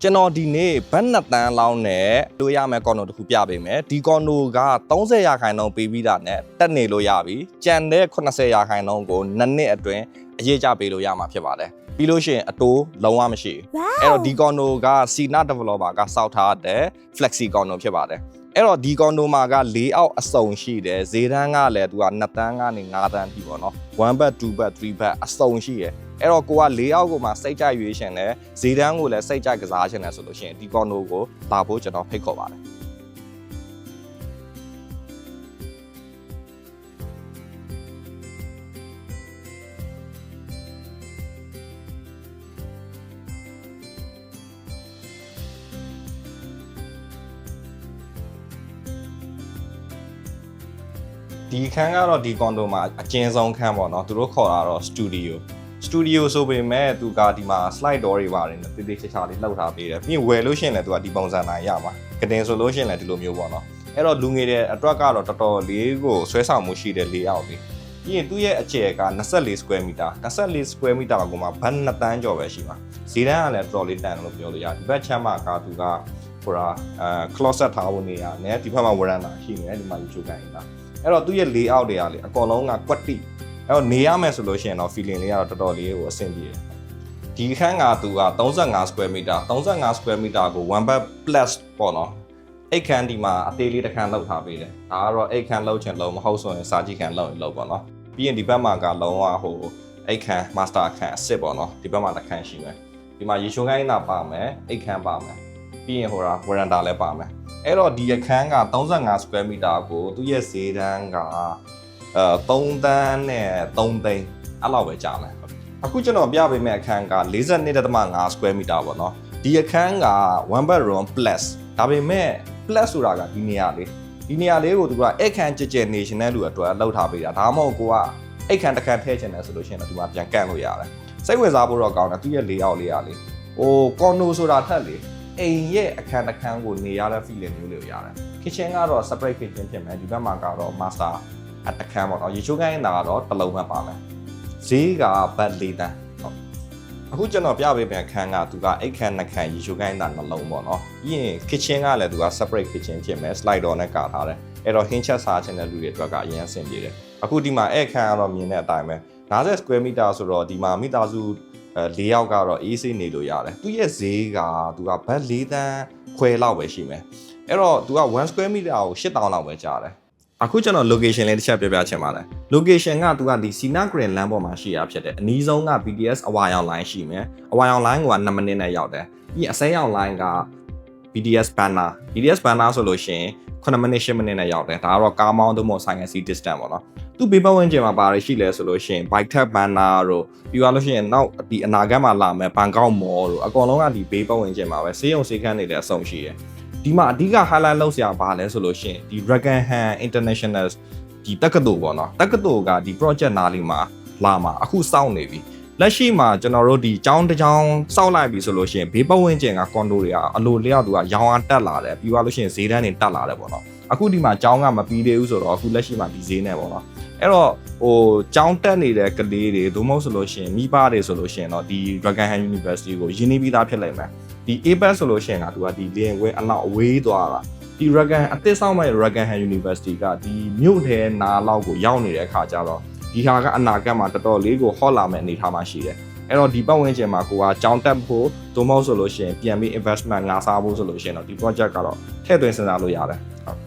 ကျွန်တော်ဒီနေ့ဘတ်နှစ်တန်းလောင်းနဲ့လို့ရမယ်ကွန်ဒိုတစ်ခုပြပေးမယ်ဒီကွန်ဒိုက30ရာခိုင်နှုန်းပေးပြီးတာနဲ့တက်နေလို့ရပြီကြံတဲ့80ရာခိုင်နှုန်းကို2နှစ်အတွင်းအရေးကြပေးလို့ရမှာဖြစ်ပါတယ်ပြီးလို့ရှိရင်အတိုးလုံးဝမရှိအဲ့တော့ဒီကွန်ဒိုက Sina Developer ကစောက်ထားတဲ့ Flexi ကွန်ဒိုဖြစ်ပါတယ်အဲ့တော့ဒီကွန်ဒိုမှာက4အောက်အစုံရှိတယ်ဈေးတန်းကလည်းသူက2တန်းကနေ5တန်းထိပေါ့နော်1 bed 2 bed 3 bed အစုံရှိတယ်အဲ့တော့ကိုက4အောက်ကိုမှစိတ်ကြိုက်ရွေးရှင်တယ်ဈေးတန်းကိုလည်းစိတ်ကြိုက်ကစားရှင်တယ်ဆိုလို့ရှိရင်ဒီကွန်ဒိုကိုလာဖို့ကျွန်တော်ဖိတ်ခေါ်ပါတယ်ဒီခန်းကတော့ဒီကွန်ဒိုမှာအကျဉ်းဆုံးခန်းပေါ့နော်သူတို့ခေါ်တာတော့စတူဒီယိုဆိုပေမဲ့သူကဒီမှာ slide door တွေပါတယ်တေးသေးချာချာလေးလှုပ်ထားပေးတယ်ပြီးရင်ဝယ်လို့ရှိရင်လည်းသူကဒီပုံစံနိုင်ရမှာကတင်ဆိုလို့ရှိရင်လည်းဒီလိုမျိုးပေါ့နော်အဲ့တော့လူငယ်တဲ့အတွက်ကတော့တော်တော်လေးကိုဆွဲဆောင်မှုရှိတဲ့layoutလေးပြီးရင်သူ့ရဲ့အကျယ်က24 square meter 24 square meter ကိုမှဘတ်2တန်းကျော်ပဲရှိမှာဈေးတန်းကလည်းတော်တော်လေးတန်လို့ပြောလို့ရတယ်ဒီဘက်ချမ်းမှာကသူကဟိုတာcloset ထားဖို့နေရတယ်ဒီဘက်မှာ veranda ရှိနေတယ်ဒီမှာယူချိုကန်နေတာအဲ့တော့သူ့ရဲ့ layout တွေကလေအကောင်လုံးကကွက်တိအဲ့တော့နေရမယ်ဆိုလို့ရှိရင်တော့ feeling လေးကတော့တော်တော်လေးကိုအဆင်ပြေတယ်ဒီခန်းကသူက35 square meter 35 square meter ကို1 bed plus ပေါ့နော်အိတ်ခန်းဒီမှာအသေးလေးတစ်ခန်းလောက်ထားပေးတယ်ဒါကတော့အိတ်ခန်းလောက်ချင်လို့မဟုတ်ဆိုရင်စာကြည့်ခန်းလောက်ရင်လောက်ပေါ့နော်ပြီးရင်ဒီဘက်မှာကလုံးဝဟိုအိတ်ခန်း master ခန်းအစ်စ်ပေါ့နော်ဒီဘက်မှာတစ်ခန်းရှိမယ်ဒီမှာရေချိုးခိုင်းတာပါမယ်အိတ်ခန်းပါမယ်ပြီးရင်ဟိုတာ veranda လည်းပါမယ်အဲ့တော့ဒီအခန်းက35 square meter ကိုသူ့ရဲ့ဈေးတန်းက3တန်းနဲ့3သိန်းအဲ့လောက်ပဲကြာမယ်အခုကျွန်တော်ပြပေးမယ့်အခန်းက42.5 square meter ပေါ့နော်ဒီအခန်းက1 bedroom plus ဒါပေမဲ့ plus ဆိုတာကဒီနေရာလေးကိုသူကအိတ်ခန်းကြကြနေရှင်တဲ့လူအတွက်လောက်ထားပေးတာဒါမှမဟုတ်ကိုကအိတ်ခန်းတစ်ခန်းထည့်ချင်တယ်ဆိုလို့ရှိရင်တော့ဒီမှာပြန်ကန့်လို့ရတယ်စိတ်ဝင်စားဖို့တော့ကောင်းတယ်သူ့ရဲ့layoutလေးရလေဟိုကွန်ဒိုဆိုတာထက်လေအိမ်ရဲ့အခန်းတစ်ခန်းကိုနေရတဲ့ feeling မျိုးလေးရတယ် kitchen ကတော့ separate kitchen ဖြစ်မယ်ဒီဘက်မှာကတော့ master အခန်းပေါ့နော်ရေချိုးကိုင်းတာကတော့တစ်လုံးမှပါမယ်ဈေးကဘတ်4တန်းဟုတ်အခုကျွန်တော်ပြပေးမယ့်အခန်းကသူကအိတ်ခန်းနှစ်ခန်းရေချိုးကိုင်းတာနှလုံးပေါ့နော်ပြီးရင် kitchen ကလည်းသူက separate kitchen ဖြစ်မယ် slide door နဲ့ကာထားတယ်အဲ့တော့ဟင်းချက်စားခြင်းတဲ့လူတွေအတွက်ကအရင်အဆင်ပြေတယ်အခုဒီမှာအဲ့ခန်းကတော့မြင်တဲ့အတိုင်းပဲ50 square meter ဆိုတော့ဒီမှာမိသားစု4ယောက်ကတော့အေးဆေးနေလို့ရတယ်သူရဲ့ဈေးကသူကဘတ်4တန်းခွဲလောက်ပဲရှိမယ်အဲ့တော့သူက1 square meter ကို8000လောက်ပဲကြားတယ်အခုကျွန်တော် location လေးတစ်ချက်ပြပြချင်ပါတယ် location ကသူကဒီ Sina Green လမ်းပေါ်မှာရှိရဖြစ်တယ်အနီးဆုံးက BTS အဝါရောင် line ရှိမယ်အဝါရောင် line က2မိနစ်နဲ့ရောက်တယ်ပြီးအစိမ်းရောင် line က BTS banner ဆိုလို့ရှိရင်9မိနစ်10မိနစ်နဲ့ရောက်တယ်ဒါကတော့ကားမောင်းတို့မို့ဆိုင်ငယ်စီ distance ပေါ့နော်သူ့ဘေးပတ်ဝန်းကျင်မှာပါရရှိလဲဆိုလို့ရှိရင် bike tag banner တို့ပြီးသွားလို့ရှိရင်နောက်ဒီအနာဂတ်မှာလာမယ်ဘန်ကောက်မော်တို့အကောင်လုံးကဒီဘေးပတ်ဝန်းကျင်မှာပဲစေးရုံစေးခန်းနေတဲ့အဆုံရှိတယ်ဒီမှာအဓိက highlight လုပ်စရာပါလဲဆိုလို့ရှိရင်ဒီ Rackingham International ဒီတက္ကသိုလ်ပေါ့နော်တက္ကသိုလ်ကဒီ project နားလေးမှာလာမှာအခုစောင့်နေပြီလက်ရှိမှာကျွန်တော်တို့ဒီကျောင်းတစ်ကျောင်းစောက်လိုက်ပြီဆိုလို့ရှိရင်ဘေးပတ်ဝန်းကျင်ကကွန်ဒိုတွေကအလိုလျောက်သူကရောင်းအားတက်လာတယ်ပြီးသွားလို့ရှိရင်ဈေးတန်းတွေတက်လာတယ်ပေါ့နော်အခုဒီမှာကျောင်းကမပြီးသေးဘူးဆိုတော့အခုလက်ရှိမှာဒီဈေးနဲ့ပေါ့နော်အဲ့တော့ဟိုကျောင်းတက်နေတဲ့ကလေးတွေဒုမဟုတ်ဆိုလို့ရှိရင်မိဘတွေဆိုလို့ရှိရင်တော့ဒီ Rackingham University ကိုရင်းနှီးပြီးသားဖြစ်နိုင်မယ်ဒီ APEC ဆိုလို့ရှိရင်ကသူကဒီလျင်ခွင်းအနောက်အဝေးသွားတာဒီ Rackingham အသစ်ဆောင်မဲ့ Rackingham University ကဒီမြို့ထဲနားလောက်ကိုရောက်နေတဲ့အခါကျတော့ဒီဟာကအနာဂတ်မှာတော်တော်လေးကိုဟော့လာမဲ့အနေထားမှာရှိတယ်အဲ့တော့ဒီပတ်ဝန်းကျင်မှာကိုကကျောင်းတက်ဖို့ဒုမဟုတ်ဆိုလို့ရှိရင်ပြန်ပြီး investment ငါစားဖို့ဆိုလို့ရှိရင်တော့ဒီ project ကတော့ထည့်သွင်းစဉ်းစားလို့ရတယ်ဟုတ်